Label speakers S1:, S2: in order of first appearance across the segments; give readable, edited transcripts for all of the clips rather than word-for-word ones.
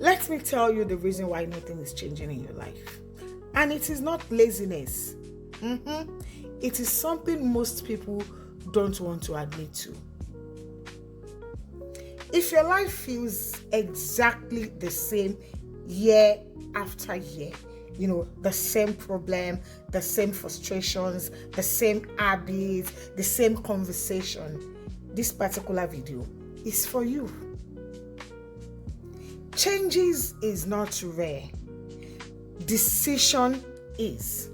S1: Let me tell you the reason why nothing is changing in your life. And it is not laziness. It is something most people don't want to admit to. If your life feels exactly the same year after year, the same problem, the same frustrations, the same habits, the same conversation, this particular video is for you. Changes is not rare. Decision is.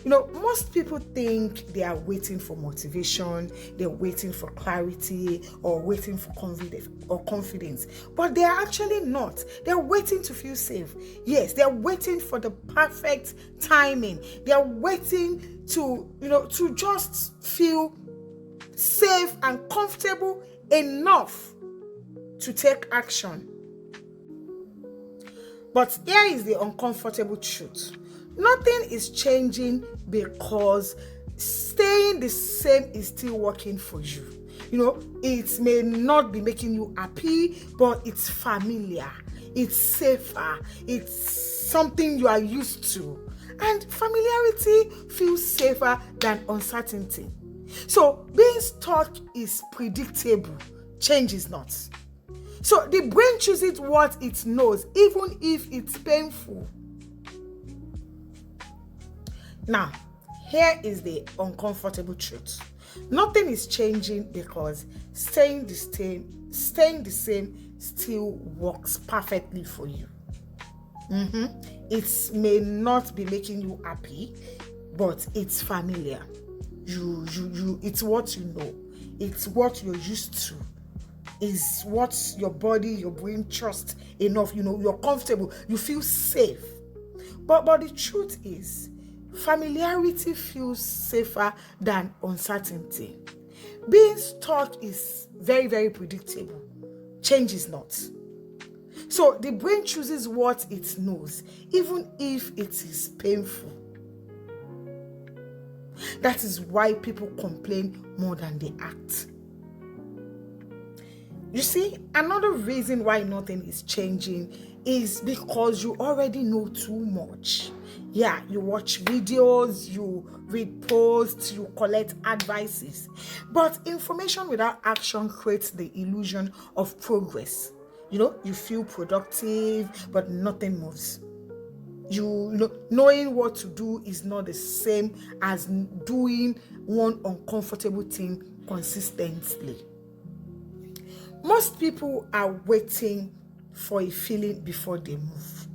S1: Most people think they are waiting for motivation, they're waiting for clarity, or waiting for confidence, but they are actually not. They're waiting to feel safe. Yes, they're waiting for the perfect timing. They're waiting to just feel safe and comfortable enough to take action. But here is the uncomfortable truth. Nothing is changing because staying the same is still working for you. It may not be making you happy, but it's familiar, it's safer, it's something you are used to. And familiarity feels safer than uncertainty. So being stuck is predictable, change is not. So the brain chooses what it knows, even if it's painful. Now, here is the uncomfortable truth. Nothing is changing because staying the same still works perfectly for you. It may not be making you happy, but it's familiar. It's what you know. It's what you're used to. Is what your body, your brain trust enough. You're comfortable. You feel safe. But the truth is, familiarity feels safer than uncertainty. Being stuck is very, very predictable. Change is not. So the brain chooses what it knows, even if it is painful. That is why people complain more than they act. You see, another reason why nothing is changing is because you already know too much. Yeah, you watch videos, you read posts, you collect advices. But information without action creates the illusion of progress. You feel productive, but nothing moves. Knowing what to do is not the same as doing one uncomfortable thing consistently. Most people are waiting for a feeling before they move.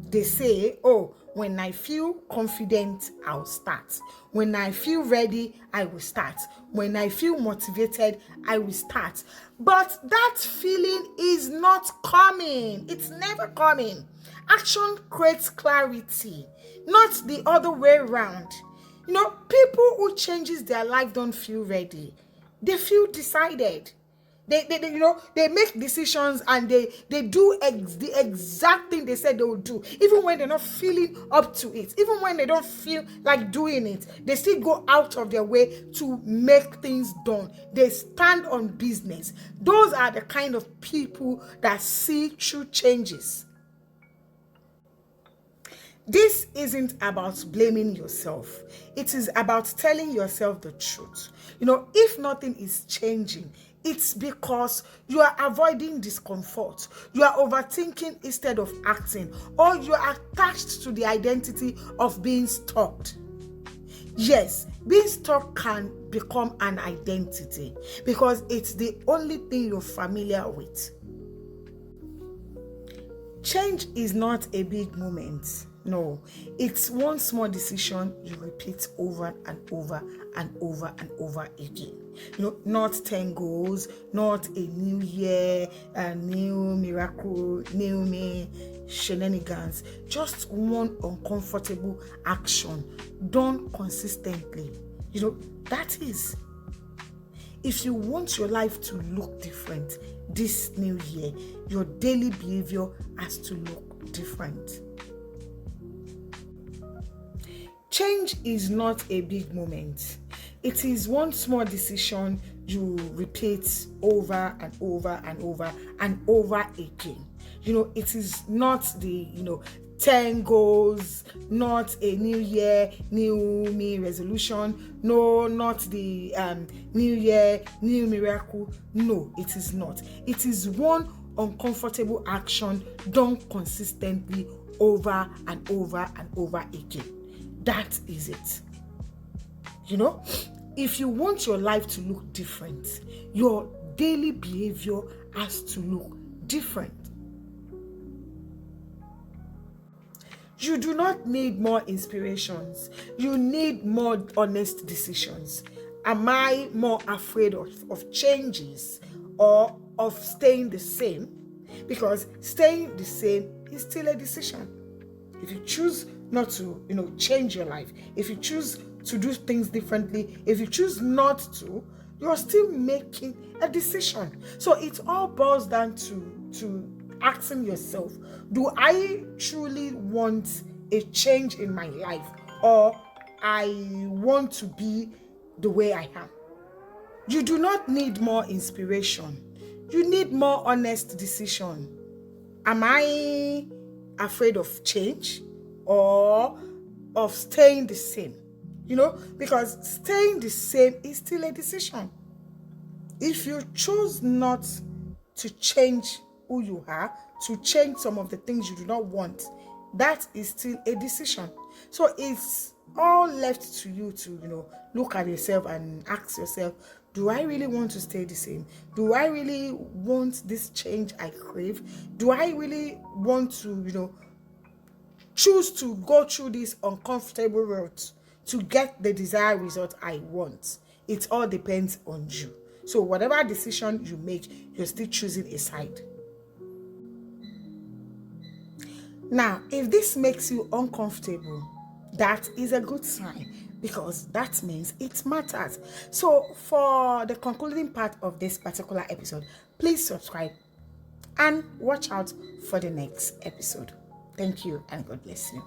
S1: They say, when I feel confident, I'll start. When I feel ready, I will start. When I feel motivated, I will start. But that feeling is not coming. It's never coming. Action creates clarity, not the other way around. People who changes their life don't feel ready. They feel decided. They make decisions and they do the exact thing they said they would do, even when they're not feeling up to it, even when they don't feel like doing it. They still go out of their way to make things done. They stand on business. Those are the kind of people that see true changes. This isn't about blaming yourself. It is about telling yourself the truth. If nothing is changing, it's because you are avoiding discomfort. You are overthinking instead of acting, or you are attached to the identity of being stuck. Yes, being stuck can become an identity because it's the only thing you're familiar with. Change is not a big moment. No, it's one small decision you repeat over and over and over and over again. Not 10 goals, not a new year, a new miracle, new me, shenanigans. Just one uncomfortable action done consistently. That is. If you want your life to look different this new year, your daily behavior has to look different. Change is not a big moment. It is one small decision you repeat over and over and over and over again. It is not the 10 goals, not a new year, new me resolution. No, not the new year, new miracle. No, it is not. It is one uncomfortable action done consistently over and over and over again. That is it. If you want your life to look different, your daily behavior has to look different. You do not need more inspirations. You need more honest decisions. Am I more afraid of changes or of staying the same? Because staying the same is still a decision. If you choose not to, change your life, if you choose to do things differently, if you choose not to, you're still making a decision. So it all boils down to asking yourself, do I truly want a change in my life, or I want to be the way I am? You do not need more inspiration. You need more honest decision. Am I afraid of change or of staying the same? Because staying the same is still a decision. If you choose not to change who you are, to change some of the things you do not want, that is still a decision. So it's all left to you to, look at yourself and ask yourself, do I really want to stay the same? Do I really want this change I crave? Do I really want to, choose to go through this uncomfortable route to get the desired result I want? It all depends on you. So whatever decision you make, you're still choosing a side. Now, if this makes you uncomfortable, that is a good sign, because that means it matters. So for the concluding part of this particular episode, please subscribe and watch out for the next episode. Thank you and God bless you.